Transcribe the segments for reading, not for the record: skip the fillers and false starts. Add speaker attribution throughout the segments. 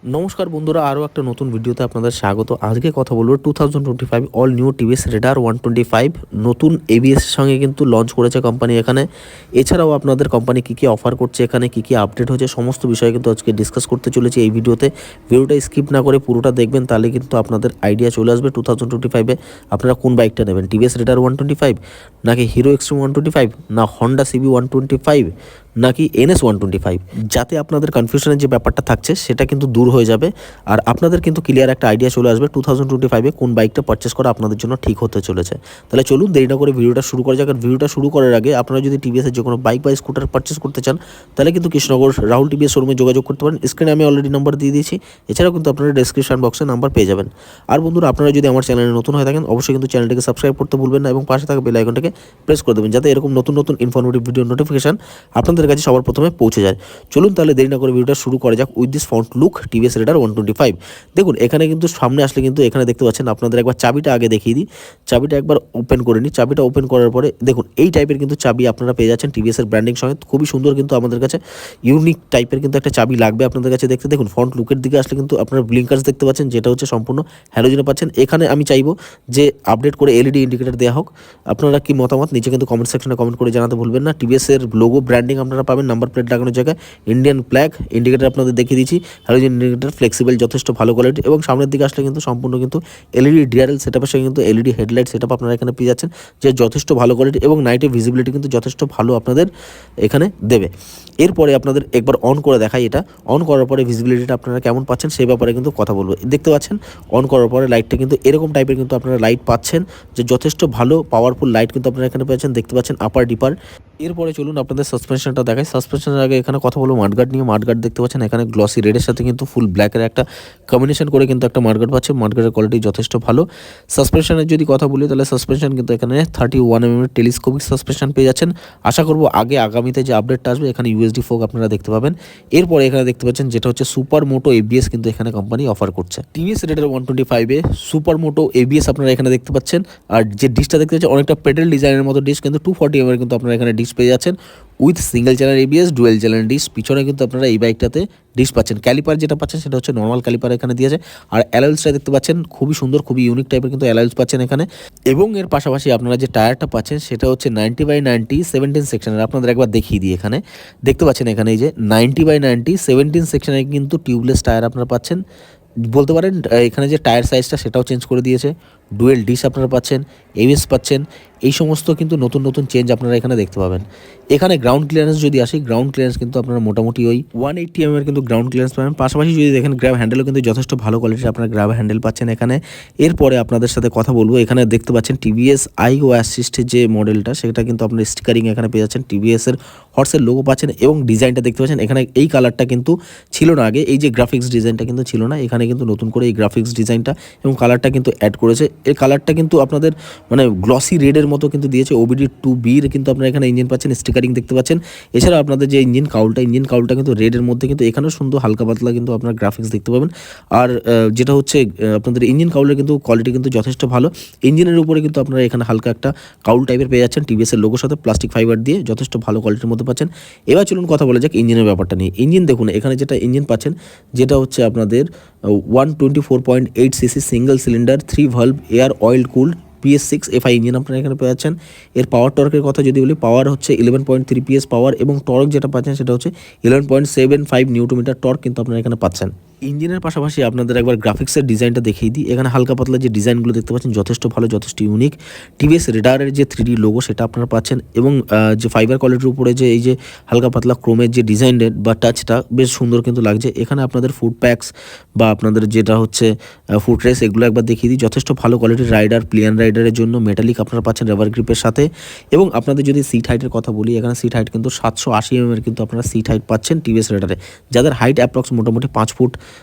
Speaker 1: নমস্কার বন্ধুরা, আরও একটা নতুন ভিডিওতে আপনাদের স্বাগত। আজকে কথা বলবো 2025 অল নিউ টিভিএস রেডার 125 নতুন এবিএস সঙ্গে কিন্তু লঞ্চ করেছে কোম্পানি এখানে। এছাড়াও আপনাদের কোম্পানি কী কী অফার করছে, এখানে কী কী আপডেট হচ্ছে, সমস্ত বিষয়ে কিন্তু আজকে ডিসকাস করতে চলেছি এই ভিডিওতে। ভিডিওটা স্কিপ না করে পুরোটা দেখবেন, তাহলে কিন্তু আপনাদের আইডিয়া চলে আসবে 2025-এ আপনারা কোন বাইকটা নেবেন, টিভিএস রেডার 125 নাকি হিরো এক্সট্রিম 125 না হন্ডা সিবি 125 নাকি এনএস 125, যাতে আপনাদের কনফিউশনের যে ব্যাপারটা থাকছে সেটা কিন্তু দূর হয়ে যাবে। আর আপনাদের কিন্তু ক্লিয়ার একটা আইডিয়া চলে আসবে 2025-এ কোন বাইকটা পারচেস করা আপনাদের জন্য ঠিক হতে চলেছে। তাহলে চলুন দেরি না করে ভিডিওটা শুরু করা যাক। আর ভিডিওটা শুরু করার আগে আপনারা যদি টিভিএসের যে কোনো বাইক বা স্কুটার পারচেস করতে চান, তাহলে কিন্তু কৃষ্ণনগর রাহুল টিভিএস শোরুমে যোগাযোগ করতে পারেন। স্ক্রিনে আমি অলরেডি নাম্বার দিয়ে দিয়েছি, এছাড়াও কিন্তু আপনারা ডেসক্রিপশন বক্সে নাম্বার পেয়ে যাবেন। আর বন্ধুরা, আপনারা যদি আমার চ্যানেলে নতুন হয়ে থাকেন, অবশ্যই কিন্তু চ্যানেলটিকে সাবস্ক্রাইব করতে ভুলবেন না এবং পাশে থাকা বেল আইকনটাকে প্রেস করে দেবেন, যাতে এরকম নতুন নতুন ইনফরমেটিভ ভিডিও নোটিফিকেশন আপনাদের কাছে সবার প্রথমে পৌঁছে যায়। চলুন তাহলে দেরি না করে ভিডিওটা শুরু করা যাক with this front look TVS Raider 125। দেখুন এখানে কিন্তু সামনে আসলে কিন্তু এখানে দেখতে পাচ্ছেন, আপনাদের একবার চাবিটা আগে দেখিয়ে দিই। চাবিটা একবার ওপেন করে নিই। চাবিটা ওপেন করার পরে দেখুন এই টাইপের কিন্তু চাবি আপনারা পেয়ে যাচ্ছেন টিভিএসের ব্র্যান্ডিং সঙ্গে। খুবই সুন্দর কিন্তু আমাদের কাছে ইউনিক টাইপের কিন্তু একটা চাবি লাগবে আপনাদের কাছে দেখতে। দেখুন ফ্রন্ট লুকের দিকে আসলে কিন্তু আপনারা ব্লিঙ্কার্স দেখতে পাচ্ছেন, যেটা হচ্ছে সম্পূর্ণ হ্যালোজেনে পাচ্ছেন। এখানে আমি চাইবো যে আপডেট করে এলইডি ইন্ডিকেটর দেওয়া হোক। আপনারা কি মতামত নিচে কিন্তু কমেন্ট সেকশনে কমেন্ট করে জানাতে ভুলবেন না। টিভিএসের লোগো ব্র্যান্ডিং আপনারা পাবেন, নাম্বার প্লেট লাগানোর জায়গায় ইন্ডিয়ান ফ্ল্যাগ ইন্ডিকেটর আপনাদের দেখিয়ে দিচ্ছি। হ্যালোজেন ইন্ডিকেটর ফ্লেক্সিবল, যথেষ্ট ভালো কোয়ালিটি, এবং সামনের দিকে আসলে কিন্তু সম্পূর্ণ কিন্তু এলইডি ডিআরএল সেটআপের সঙ্গে কিন্তু এলইডি হেডলাইট সেটআপ আপনারা এখানে পেয়ে যাচ্ছেন, যে যথেষ্ট ভালো কোয়ালিটি এবং নাইটে ভিজিবিলিটি কিন্তু যথেষ্ট ভালো আপনাদের এখানে দেবে। এরপরে আপনাদের একবার অন করে দেখাই। এটা অন করার পরে ভিজিবিলিটিটা আপনারা কেমন পাচ্ছেন সেই ব্যাপারে কিন্তু কথা বলবো। দেখতে পাচ্ছেন অন করার পরে লাইটটা কিন্তু এরকম টাইপের কিন্তু আপনারা লাইট পাচ্ছেন, যে যথেষ্ট ভালো পাওয়ারফুল লাইট কিন্তু আপনারা এখানে পাচ্ছেন। দেখতে পাচ্ছেন আপার ডিপার। এরপরে চলুন আপনাদের সাসপেনশনটা দেখাই। সাসপেনশনের আগে এখানে কথা বলবো মাডগার্ড নিয়ে। মাডগার্ড দেখতে পাচ্ছেন এখানে গ্লসি রেডের সাথে কিন্তু ফুল ব্ল্যাকের একটা কম্বিনেশন করে কিন্তু একটা মাডগার্ড পাচ্ছে। মাডগার্ডের কোয়ালিটি যথেষ্ট ভালো। সাসপেনশনের যদি কথা বলি, তাহলে সাসপেনশন কিন্তু এখানে 31mm টেলিস্কোপিক সাসপেনশন পেয়ে যাচ্ছেন। আশা করবো আগামীতে যে আপডেটটা আসবে এখানে ইউএসডি ফোক আপনারা দেখতে পাবেন। এরপরে এখানে দেখতে পাচ্ছেন যেটা হচ্ছে সুপার মোটো এবিএস কিন্তু এখানে কোম্পানি অফার করছে। টিভিএস রেডার 125-এ সুপার মোটো এবিএস আপনারা এখানে দেখতে পাচ্ছেন। আর যে ডিসটা দেখতে পাচ্ছেন অনেকটা পেডেল ডিজাইনের মতো ডিস, কিন্তু 240mm কিন্তু আপনারা এখানে ডিস পেয়ে যাচ্ছেন with single channel ABS, dual channel disc. পিছনে কিন্তু আপনারা এই বাইকটাতে ডিস পাচ্ছেন। ক্যালিপার যেটা পাচ্ছেন সেটা হচ্ছে নর্মাল ক্যালিপার এখানে দিয়েছে। আর অ্যালয়েলসটা দেখতে পাচ্ছেন খুবই সুন্দর, খুবই ইউনিক টাইপের কিন্তু অ্যালয়েলস পাচ্ছেন এখানে। এবং এর পাশাপাশি আপনারা যে টায়ারটা পাচ্ছেন সেটা হচ্ছে 90/90 17 সেকশনের। আপনাদের একবার দেখিয়ে দিই। এখানে দেখতে পাচ্ছেন এখানে এই যে 90/90 17 সেকশনের কিন্তু টিউবলেস টায়ার আপনারা পাচ্ছেন। বলতে পারেন এখানে যে টায়ার সাইজটা সেটাও চেঞ্জ করে দিয়েছে। ডুয়েল ডিস আপনারা পাচ্ছেন, এবিএস পাচ্ছেন। এই সমস্ত কিন্তু নতুন নতুন চেঞ্জ আপনারা এখানে দেখতে পাবেন। এখানে গ্রাউন্ড ক্লিয়ারেন্স যদি আসি, গ্রাউন্ড ক্লিয়ারেন্স কিন্তু আপনারা মোটামুটি ওই 180mm কিন্তু গ্রাউন্ড ক্লিয়ারেন্স পাবেন। পাশাপাশি যদি দেখেন গ্র্যাব হ্যান্ডেলও কিন্তু যথেষ্ট ভালো কোয়ালিটির আপনারা গ্র্যাব হ্যান্ডেল পাচ্ছেন এখানে। এরপরে আপনাদের সাথে কথা বলবো, এখানে দেখতে পাচ্ছেন টিভিএস আইও অ্যাসিস্টের যে মডেলটা সেটা কিন্তু আপনার স্টিকারিং এখানে পেয়ে যাচ্ছেন। টিভিএসের হর্সের লোগো পাচ্ছেন এবং ডিজাইনটা দেখতে পাচ্ছেন। এখানে এই কালারটা কিন্তু ছিল না আগে, এই যে গ্রাফিক্স ডিজাইনটা কিন্তু ছিল না। এখানে কিন্তু নতুন করে এই গ্রাফিক্স ডিজাইনটা এবং কালারটা কিন্তু অ্যাড করেছে। এই কালারটা কিন্তু আপনাদের মানে গ্লসি রেডের মতো কিন্তু দিয়েছে। OBD2B'র কিন্তু আপনারা এখানে ইঞ্জিন পাচ্ছেন, স্টিকারিং দেখতে পাচ্ছেন। এছাড়া আপনাদের যে ইঞ্জিন কাউলটা কিন্তু রেডের মধ্যে, কিন্তু এখানেও সুন্দর হালকা পাতলা কিন্তু আপনার গ্রাফিক্স দেখতে পাবেন। আর যেটা হচ্ছে আপনাদের ইঞ্জিন কাউলের কিন্তু কোয়ালিটি কিন্তু যথেষ্ট ভালো। ইঞ্জিনের উপরে কিন্তু আপনারা এখানে হালকা একটা কাউল টাইপের পেয়ে যাচ্ছেন টিভিএসের লোগোর সাথে, প্লাস্টিক ফাইবার দিয়ে যথেষ্ট ভালো কোয়ালিটির মধ্যে পাচ্ছেন। এবার চলুন কথা বলা যাক ইঞ্জিনের ব্যাপারটা নিয়ে। ইঞ্জিন দেখুন এখানে যেটা ইঞ্জিন পাচ্ছেন, যেটা হচ্ছে আপনাদের 124.8cc single cylinder 3 valve air oil cooled PS6 FI engine আপনারা এখানে পেয়ে যাচ্ছেন। এর পাওয়ার টর্কের কথা যদি বলি, পাওয়ার হচ্ছে 11.3 PS পাওয়ার, এবং টর্ক যেটা পাচ্ছেন সেটা হচ্ছে 11.75 নিউটন টর্ক কিন্তু আপনারা এখানে পাচ্ছেন। ইঞ্জিনের পাশাপাশি আপনাদের একবার গ্রাফিক্সের ডিজাইনটা দেখিয়ে দিই। এখানে হালকা পাতলা যে ডিজাইনগুলো দেখতে পাচ্ছেন যথেষ্ট ভালো, যথেষ্ট ইউনিক। টিভিএস রেডারের যে 3D লোগো সেটা আপনারা পাচ্ছেন, এবং যে ফাইবার কোয়ালিটির উপরে যে এই যে হালকা পাতলা ক্রোমের যে ডিজাইনের বা টাচটা বেশ সুন্দর কিন্তু লাগছে। এখানে আপনাদের ফুড প্যাক্স বা আপনাদের যেটা হচ্ছে ফুড রেস এগুলো একবার দেখিয়ে দিই। যথেষ্ট ভালো কোয়ালিটির রাইডার, প্লেন রাইডারের জন্য মেটালিক আপনারা পাচ্ছেন রাবার গ্রিপের সাথে। এবং আপনাদের যদি সিট হাইটের কথা বলি, এখানে সিট হাইট কিন্তু 780mm কিন্তু আপনারা সিট হাইট পাচ্ছেন টিভিএস রেডারে। যাদের হাইট অ্যাপ্রক্স মোটামুটি 5 ফুট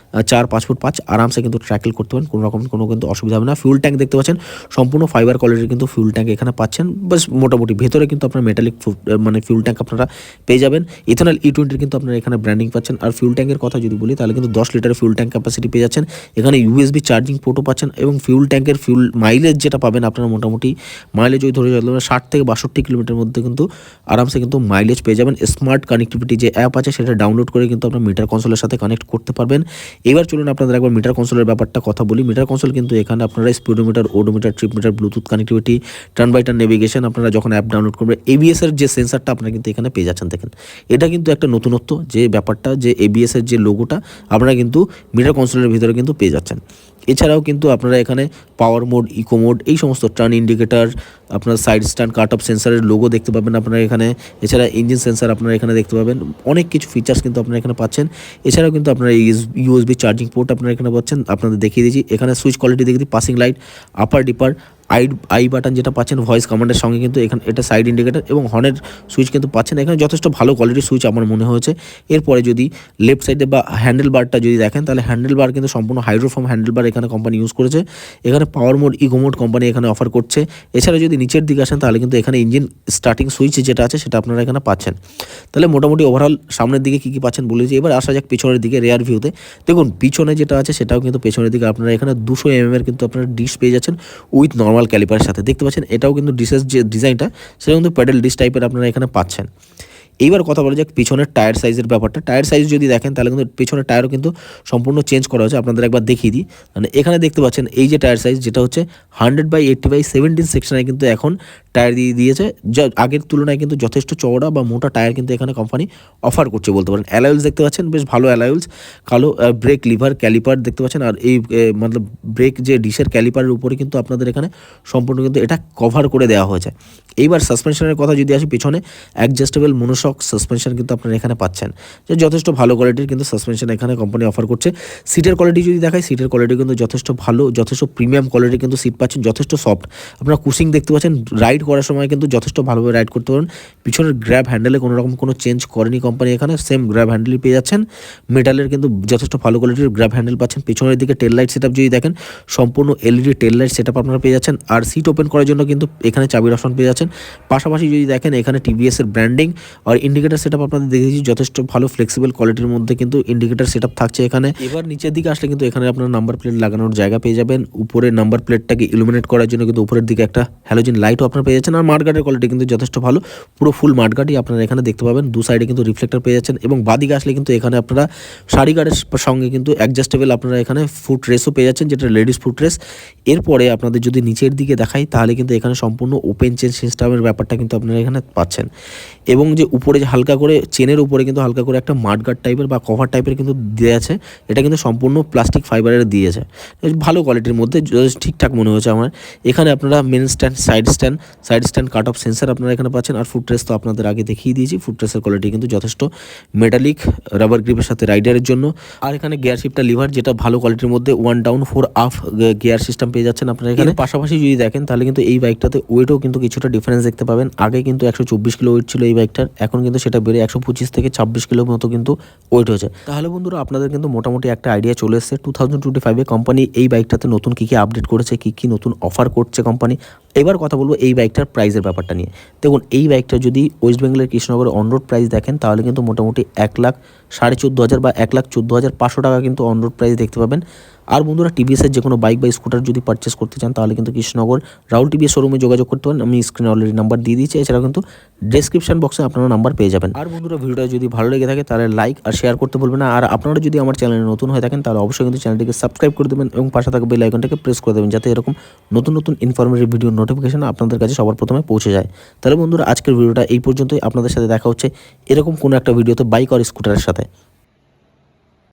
Speaker 1: 4 5 ফুট 5 আরামসে কিন্তু ট্র্যাকেল করতে পারেন, কোনো কিন্তু অসুবিধা হবে না। ফিউল ট্যাঙ্ক দেখতে পাচ্ছেন সম্পূর্ণ ফাইবার কোয়ালিটির কিন্তু ফিউল ট্যাঙ্ক এখানে পাচ্ছেন। বাস মোটামুটি ভেতরে কিন্তু আপনার মেটালিক মানে ফিউল ট্যাঙ্ক আপনারা পেয়ে যাবেন। ইথানল E20 কিন্তু আপনারা এখানে ব্র্যান্ডিং পাচ্ছেন। আর ফিউল ট্যাঙ্কের কথা যদি বলি, তাহলে কিন্তু 10 লিটার ফিউল ট্যাঙ্ক ক্যাপাসিটি পেয়ে যাচ্ছেন। এখানে USB চার্জিং পোর্টও পাচ্ছেন, এবং ফিউল ট্যাঙ্কের ফিউল মাইলেজ যেটা পাবেন আপনারা মোটামুটি মাইলেজ ওই ধরে 60 থেকে 62 কিলোমিটার মধ্যে কিন্তু আরামসে কিন্তু মাইলেজ পেয়ে যাবেন। স্মার্ট কানেক্টিভিটি যে অ্যাপ আছে সেটা ডাউনলোড করে কিন্তু আপনার মিটার কনসোলের সাথে কানেক্ট করতে পারবেন। এবার চলুন আপনাদের একবার মিটার কনসোলের ব্যাপারটা কথা বলি। মিটার কনসোল কিন্তু এখানে আপনারা speedometer, odometer, trip meter, Bluetooth connectivity, turn by turn navigation, আপনারা যখন অ্যাপ ডাউনলোড করবেন এবিএসের যে সেন্সারটা আপনারা কিন্তু এখানে পেয়ে যাচ্ছেন। দেখেন এটা কিন্তু একটা নতুনত্ব, যে ব্যাপারটা যে এবিএসের যে লোগোটা আপনারা কিন্তু মিটার কনসোলের ভিতরে কিন্তু পেয়ে যাচ্ছেন। এছাড়াও কিন্তু আপনারা এখানে পাওয়ার মোড, ইকো মোড, এই সমস্ত টার্ন ইন্ডিকেটার, আপনার সাইড স্ট্যান্ড কাট অফ সেন্সারের লোগো দেখতে পাবেন আপনারা এখানে। এছাড়া ইঞ্জিন সেন্সার আপনারা এখানে দেখতে পাবেন। অনেক কিছু ফিচার্স কিন্তু আপনারা এখানে পাচ্ছেন। এছাড়াও কিন্তু আপনারা ইউএসবি চার্জিং পোর্ট আপনারা এখানে পাচ্ছেন। আপনাদের দেখিয়ে দিয়েছি এখানে সুইচ কোয়ালিটি দেখে দিই, passing light, upper dipper, I button যেটা পাচ্ছেন ভয়েস কমান্ডের সঙ্গে কিন্তু এখানে এটা সাইড ইন্ডিকেটার এবং হর্নের সুইচ কিন্তু পাচ্ছেন। এখানে যথেষ্ট ভালো কোয়ালিটির সুইচ আমার মনে হয়েছে। এরপরে যদি লেফট সাইডে বা হ্যান্ডেল বারটা যদি দেখেন তাহলে হ্যান্ডেল বার কিন্তু সম্পূর্ণ হাইড্রোফর্ম হ্যান্ডেল বার এখানে কোম্পানি ইউজ করেছে। এখানে power mode, eco mode company এখানে অফার করছে। এছাড়া যদি নিচের দিকে আসেন তাহলে কিন্তু এখানে ইঞ্জিন স্টার্টিং সুইচ যেটা আছে সেটা আপনারা এখানে পাচ্ছেন। তাহলে মোটামুটি ওভারঅল সামনের দিকে কী পাচ্ছেন বলেছি। এবার আসা যাক পিছনের দিকে, রেয়ার ভিউতে। দেখুন পিছনে যেটা আছে সেটাও কিন্তু পেছনের দিকে আপনারা এখানে 200 mm এর কিন্তু আপনারা ডিশ পেয়ে যাচ্ছেন উইথ নর্মাল ক্যালিপারের সাথে। দেখতে পাচ্ছেন এটাও কিন্তু ডিশের যে ডিজাইনটা সেটা কিন্তু প্যাডেল ডিশ টাইপের আপনারা এখানে পাচ্ছেন। এইবার কথা বলা যাক পিছনের টায়ার সাইজের ব্যাপারটা। টায়ার সাইজ যদি দেখেন তাহলে কিন্তু পিছনের টায়ারও কিন্তু সম্পূর্ণ চেঞ্জ করা হয়েছে। আপনাদের একবার দেখিয়ে দিই, মানে এখানে দেখতে পাচ্ছেন এই যে টায়ার সাইজ যেটা হচ্ছে 100/80/17 সেকশনে কিন্তু এখন টায়ার দিয়ে দিয়েছে, যা আগের তুলনায় কিন্তু যথেষ্ট চওড়া বা মোটা টায়ার কিন্তু এখানে কোম্পানি অফার করছে বলতে পারেন। অ্যালাউলস দেখতে পাচ্ছেন, বেশ ভালো অ্যালাউলস, কালো ব্রেক লিভার ক্যালিপার দেখতে পাচ্ছেন। আর এই মতলব ব্রেক যে ডিশের ক্যালিপারের উপরে কিন্তু আপনাদের এখানে সম্পূর্ণ কিন্তু এটা কভার করে দেওয়া হয়েছে। এইবার সাসপেনশনের কথা যদি আসি, পিছনে অ্যাডজাস্টেবল মনোশক সাসপেনশন কিন্তু আপনারা এখানে পাচ্ছেন, যে যথেষ্ট ভালো কোয়ালিটির কিন্তু সাসপেনশন এখানে কোম্পানি অফার করছে। সিটের কোয়ালিটি যদি দেখায়, সিটের কোয়ালিটি কিন্তু যথেষ্ট ভালো, যথেষ্ট প্রিমিয়াম কোয়ালিটির কিন্তু সিট পাচ্ছেন, যথেষ্ট সফট। আপনারা কুশিং দেখতে পাচ্ছেন, রাইড করার সময় কিন্তু যথেষ্ট ভালোভাবে রাইড করতে পারেন। পিছনের গ্র্যাব হ্যান্ডেলে কোনো রকম কোনো চেঞ্জ করেনি কোম্পানি, এখানে সেম গ্র্যাব হ্যান্ডেলই পেয়ে যাচ্ছেন। মেটালের কিন্তু যথেষ্ট ভালো কোয়ালিটির গ্র্যাব হ্যান্ডেল পাচ্ছেন। পিছনের দিকে টেল লাইট সেটআপ যদি দেখেন, সম্পূর্ণ এলইডি টেল লাইট সেটআপ আপনারা পেয়ে যাচ্ছেন। আর সিট ওপেন করার জন্য কিন্তু এখানে চাবির অপশন পেয়ে যাচ্ছেন। পাশাপাশি যদি দেখেন এখানে টিভিএস এর ব্র্যান্ডিং আর ইন্ডিকেটার সেটআপ আপনাদের দেখেছি, যথেষ্ট ভালো ফ্লেক্সিবল কোয়ালিটির মধ্যে কিন্তু ইন্ডিকেটার সেটআপ থাকছে এখানে। এবার নিচের দিকে আসলে কিন্তু এখানে আপনারা নাম্বার প্লেট লাগানোর জায়গা পেয়ে যাবেন। উপরে নাম্বার প্লেটটাকে ইলুমিনেট করার জন্য কিন্তু উপরের দিকে একটা হ্যালোজেন লাইটও আপনারা পেয়ে যাচ্ছেন। আর মাঠগার্ডের কোয়ালিটি কিন্তু যথেষ্ট ভালো, পুরো ফুল মাঠগার্ডই আপনারা এখানে দেখতে পাবেন। দু সাইডে কিন্তু রিফ্লেক্টর পেয়ে যাচ্ছেন এবং বাদিকে আসলে কিন্তু এখানে আপনারা সারি গার্ডের সঙ্গে কিন্তু অ্যাডজাস্টেবল আপনারা এখানে ফুট রেসও পেয়ে যাচ্ছেন, যেটা লেডিস ফুট রেস। এরপরে আপনাদের যদি নিচের দিকে দেখাই তাহলে কিন্তু এখানে সম্পূর্ণ ওপেন চেন সিস্টেমের ব্যাপারটা কিন্তু আপনারা এখানে পাচ্ছেন। এবং যে উপরে যে হালকা করে চেনের উপরে কিন্তু হালকা করে একটা মাঠগার্ড টাইপের বা কভার টাইপের কিন্তু দিয়ে আছে, এটা কিন্তু সম্পূর্ণ প্লাস্টিক ফাইবারের দিয়েছে, ভালো কোয়ালিটির মধ্যে ঠিকঠাক মনে হয়েছে আমার। এখানে আপনারা main stand, side stand cut off sensor আপনারা এখানে পাচ্ছেন। আর ফুট রেস তো আপনাদের আগে দেখিয়ে দিয়েছি, ফুট রেসের কোয়ালিটি কিন্তু যথেষ্ট মেটালিক রাবার গ্রিপের সাথে রাইডারের জন্য। আর এখানে গিয়ার শিফটার লিভার যেটা ভালো কোয়ালিটির মধ্যে 1 ডাউন 4 আপ গিয়ার সিস্টেম পেয়ে যাচ্ছেন আপনারা এখানে। পাশাপাশি যদি দেখেন তাহলে কিন্তু এই বাইকটাতে ওয়েটও কিন্তু কিছুটা ডিফারেন্স দেখতে পাবেন। আগে কিন্তু 124 কিলো ওয়েট ছিল এই বাইকটার, এখন কিন্তু সেটা বেড়ে 125 থেকে 26 কিলো মতো কিন্তু ওয়েট হয়েছে। তাহলে বন্ধুরা আপনাদের কিন্তু মোটামুটি একটা আইডিয়া চলে এসেছে 2025-এ কোম্পানি এই বাইকটাতে নতুন কী আপডেট করেছে, কী নতুন অফার করছে কোম্পানি। এবার কথা বলবো এই বাইকটার প্রাইসের ব্যাপারটা নিয়ে। দেখুন এই বাইকটা যদি ওয়েস্ট বেঙ্গলের কৃষ্ণনগরে অন রোড প্রাইস দেখেন তাহলে কিন্তু মোটামুটি 1,14,500 বা 1,14,500 টাকা কিন্তু অন রোড প্রাইস দেখতে পাবেন। আর বন্ধুরা টিভিএসের যে কোনো বাইক বা স্কুটার যদি পারচেস করতে চান তাহলে কিন্তু কৃষ্ণনগর রাহুল টিভিএস শোরুমে যোগাযোগ করতে পারেন। আমি স্ক্রিনে অলরেডি নাম্বার দিয়ে দিয়েছি, এছাড়াও কিন্তু ডেসক্রিপশন বক্সে আপনারা নাম্বার পেয়ে যাবেন। আর বন্ধুরা ভিডিওটা যদি ভালো লেগে থাকে তাহলে লাইক আর শেয়ার করতে বলবেন না। আর আপনারা যদি আমার চ্যানেলে নতুন হয়ে থাকেন তাহলে অবশ্যই কিন্তু চ্যানেলটিকে সাবস্ক্রাইব করে দেবেন এবং পাশে থাকা বেল আইকনটাকে প্রেস করে দেবেন, যাতে এরকম নতুন নতুন ইনফরমেটিভ ভিডিও নোটিফিকেশন আপনাদের কাছে সবার প্রথমে পৌঁছে যায়। তাহলে বন্ধুরা আজকের ভিডিওটা এই পর্যন্তই। আপনাদের সাথে দেখা হচ্ছে এরকম কোনো একটা ভিডিওতে বাইক আর স্কুটারের সাথে।